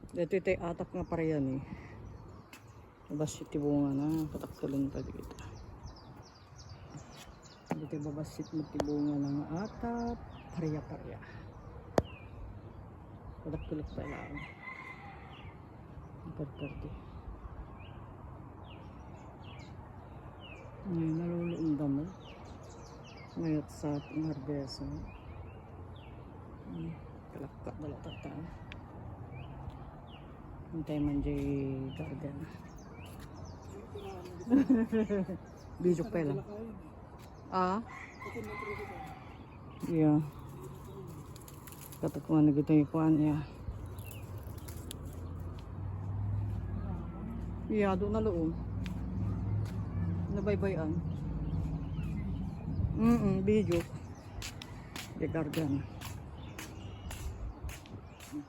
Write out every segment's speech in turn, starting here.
Dito ito atak nga pareyan eh. Babasit tibunga na kataktulan pa dito. Dito babasit mo tibunga ng atap pareya-pareya. Kataktulan pa lang. Pagkarti. Ngayon naluluundam mo. Ngayon sa ating harvest. Kalakka dala tata. Hintay man jay garden. Bijok pa lang. Ah? Yeah. Katakuan na gito yung kuan ya. Yeah, doon na loob. Nabaybayan. Bijok. The garden.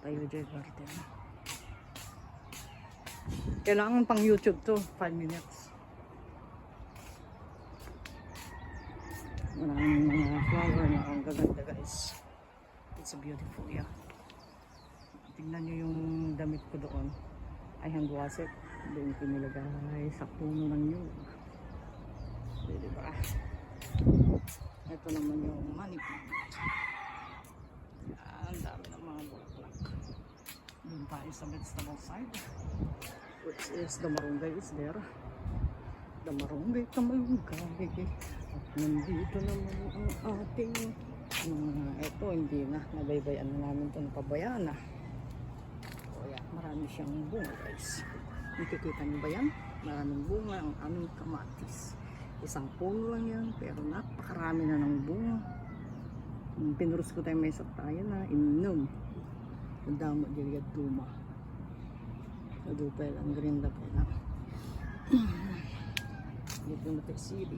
Tayo jay garden. Kailangan pang YouTube to, 5 minutes. Maraming mga flower na ang gaganda guys. It's a beautiful, yeah. Tingnan nyo yung damit ko doon. I hand wash it. Doon ko nilagay sa puno ng nyug. Diba? Ito naman yung money plant. Yan, dami ng mga bulaklak. Doon tayo sa vegetable side. Which is the marunggay is there. The marunggay kamalunggay. At nandito naman ang ating ito hindi na nabaybayan na namin ito, napabayaan na. So yeah, marami siyang bunga guys. Nakikita niyo ba yan? Maraming bunga ang aming kamatis. Isang puno lang yan pero napakarami na ng bunga. Pinurus ko tayo may sa tayo na inom. Nadama diligat tuma. Nadupay lang green na pala. Dito na teksili.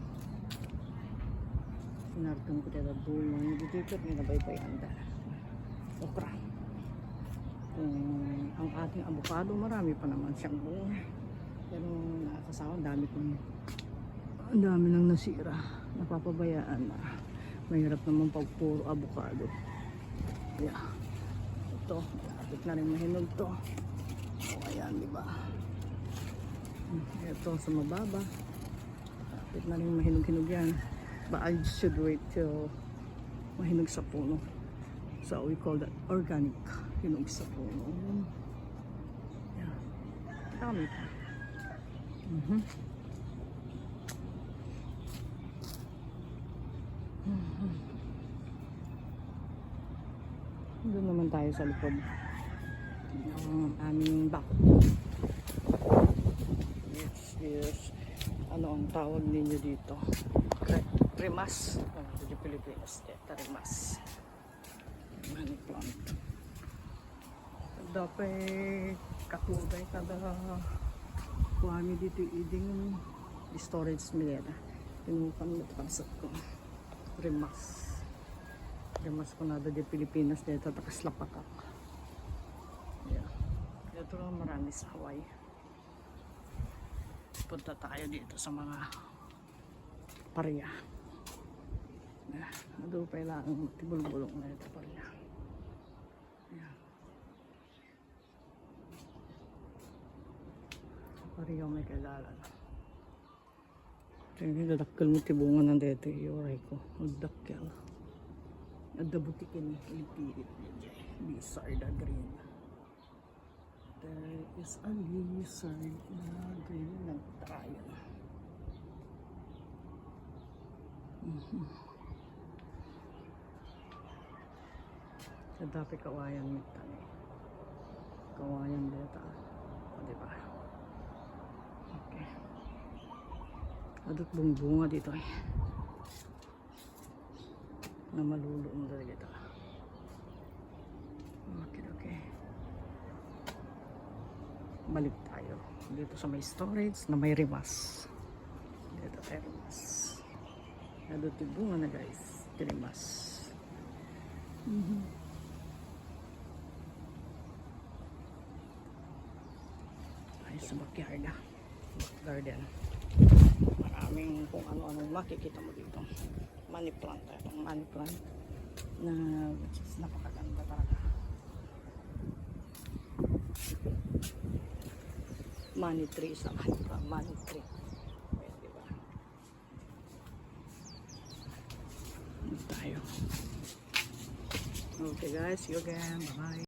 Sinartong ko tayo bunga. Dito ito nabaybayan da. Okra. Ang ating avocado marami pa naman siyang bunga. Pero nakakasawa ang dami nang nasira. Napapabayaan na. Mahirap naman pag puro avocado. Yeah. Ito, lapit na rin mahinog to. O ayan, diba? Ito sa mababa. Lapit na rin mahinog-hinog yan. But I should wait till mahinog sa puno. So we call that organic. Hinog sa puno. Yeah. Dami pa. Doon naman tayo sa likod ng aming bakod. Which is ano ang tawag ninyo dito? Rimas. Ito yung Pilipinas. Rimas. Money plant. Dapat katubay kada kuhami dito iding storage milera. Pinukan mo ito pansat ko. Rimas. Rimas ko nada di Pilipinas dito takas lapakak. Yeah. Dito lang marami sa Hawaii. Punta tayo dito sa mga pareya. Ado pa lang tibulbulong na ito pareya. Yeah. Pareya may kailalan. Tingnan dadakkel mo tibungan ng dito yoray ko. Magdakkel. Ada butikin ilipirit niya. Lizard green. There is a lizard na green ng trial. Sa dati kawayan mitan eh. Kawayan dito. O diba? Okay. Adot bunga dito eh. Na maluluong talaga ito. Okay. Balik tayo. Dito sa may storage na may rimas. Dito may rimas. Dito bunga na guys. Rimas. Ay sa backyard na. Garden. Maraming kung ano-ano makikita mo dito. Money plant. Itong money plant na which is napakaganda talaga. Money tree sa diba? Money tree. Ayan, diba? Ano tayo? Okay guys, see you again. Bye-bye.